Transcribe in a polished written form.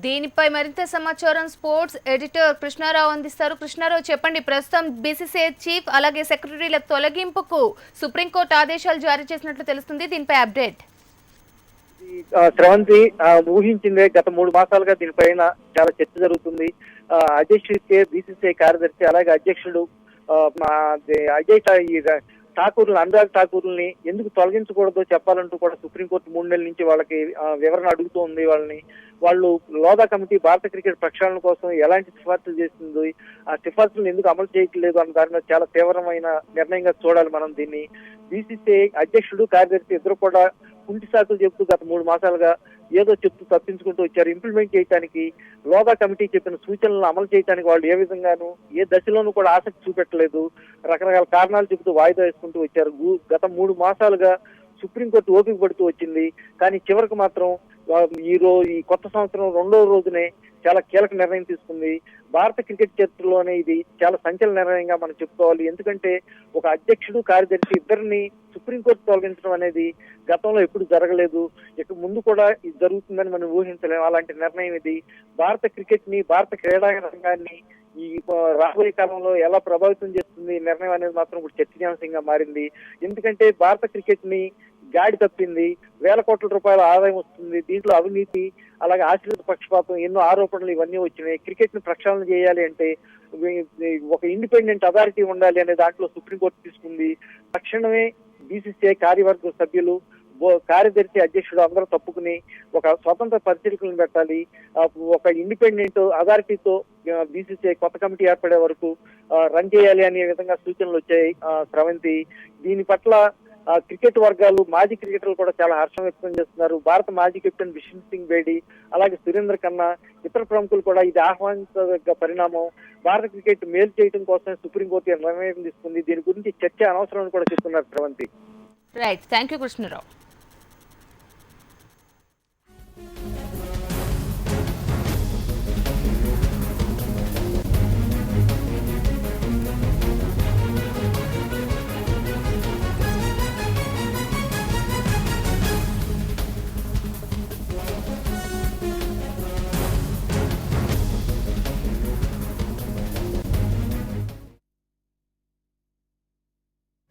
దీనిపై మరింత సమాచారం స్పోర్ట్స్ ఎడిటర్ కృష్ణారావు అందిస్తారు. కృష్ణారావు చెప్పండి, ప్రస్తుతం బీసీసీఐ చీఫ్ అలాగే సెక్రటరీల తొలగింపుకు సుప్రీంకోర్టు ఆదేశాలు జారీ చేసినట్లు తెలుస్తుంది. దీనిపై అప్డేట్. స్రవంతి ఊహించిందే, గత 3 మాసాలుగా దీనిపైన చాలా చర్చ జరుగుతుంది. అధ్యక్షుడికే బీసీసీఐ కార్యదర్శి అలాగే అధ్యక్షుడు అజయ్ ఠాకూర్లు అనురాగ్ ఠాకూర్ని ఎందుకు తొలగించకూడదో చెప్పాలంటూ కూడా సుప్రీంకోర్టు 3 నెలల నుంచి వాళ్ళకి వివరణ అడుగుతోంది. వాళ్ళు లోధా కమిటీ భారత క్రికెట్ ప్రక్షాళన కోసం ఎలాంటి సిఫార్సులు చేస్తుంది, ఆ సిఫార్సులను ఎందుకు అమలు చేయట్లేదు అన్న దాని మీద చాలా తీవ్రమైన నిర్ణయంగా చూడాలి మనం దీన్ని. బీసీసీఐ అధ్యక్షుడు కార్యదర్శి ఇద్దరు కూడా కుంటి సాకులు చెప్తూ గత 3 మాసాలుగా ఏదో చెప్తూ తప్పించుకుంటూ వచ్చారు. ఇంప్లిమెంట్ చేయడానికి లోధా కమిటీ చెప్పిన సూచనలను అమలు చేయడానికి వాళ్ళు ఏ విధంగానూ ఏ దశలోనూ కూడా ఆసక్తి చూపెట్టలేదు. రకరకాల కారణాలు చెబుతూ వాయిదా వేసుకుంటూ వచ్చారు. గత 3 మాసాలుగా సుప్రీంకోర్టు ఓపిక పడుతూ వచ్చింది. కానీ చివరికి మాత్రం ఈ కొత్త సంవత్సరం 2వ రోజునే చాలా కీలక నిర్ణయం తీసుకుంది. భారత క్రికెట్ చరిత్రలోనే ఇది చాలా సంచలన నిర్ణయంగా మనం చెప్పుకోవాలి. ఎందుకంటే ఒక అధ్యక్షుడు కార్యదర్శి ఇద్దరిని సుప్రీంకోర్టు తొలగించడం అనేది గతంలో ఎప్పుడు జరగలేదు. ఇక ముందు కూడా ఇది జరుగుతుందని మనం ఊహించలేము. అలాంటి నిర్ణయం ఇది భారత క్రికెట్ ని, భారత క్రీడా రంగాన్ని ఈ రాబోయే కాలంలో ఎలా ప్రభావితం చేస్తుంది నిర్ణయం అనేది మాత్రం ఇప్పుడు చర్చనీయాంశంగా మారింది. ఎందుకంటే భారత క్రికెట్ ని గాడి తప్పింది, వేల కోట్ల రూపాయల ఆదాయం వస్తుంది. దీంట్లో అవినీతి అలాగే ఆశ్రిత పక్షపాతం ఎన్నో ఆరోపణలు ఇవన్నీ వచ్చినాయి. క్రికెట్ ని ప్రక్షాళన చేయాలి అంటే ఒక ఇండిపెండెంట్ అథారిటీ ఉండాలి అనే దాంట్లో సుప్రీంకోర్టు తీసుకుంది. తక్షణమే బీసీసీఐ కార్యవర్గ సభ్యులు, కార్యదర్శి, అధ్యక్షుడు అందరూ తప్పుకుని ఒక స్వతంత్ర పరిశీలకులను పెట్టాలి. ఒక ఇండిపెండెంట్ అథారిటీతో బీసీసీఐ కొత్త కమిటీ ఏర్పడే వరకు రన్ చేయాలి అనే విధంగా సూచనలు వచ్చాయి. స్రవంతి, దీని పట్ల క్రికెట్ వర్గాలు, మాజీ క్రికెటర్లు కూడా చాలా హర్షం వ్యక్తం చేస్తున్నారు. భారత మాజీ కెప్టెన్ బిషన్ సింగ్ బేడి అలాగే సురేంద్ర ఖన్నా ఇతర ప్రముఖులు కూడా ఇది ఆహ్వానించదగ్గ పరిణామం. భారత క్రికెట్ మేలు చేయడం కోసం సుప్రీంకోర్టు నిర్ణయం తీసుకుంది. దీని గురించి చర్చ అనవసరం అని కూడా చెప్తున్నారు Sravanthi. Right, thank you Krishnarao.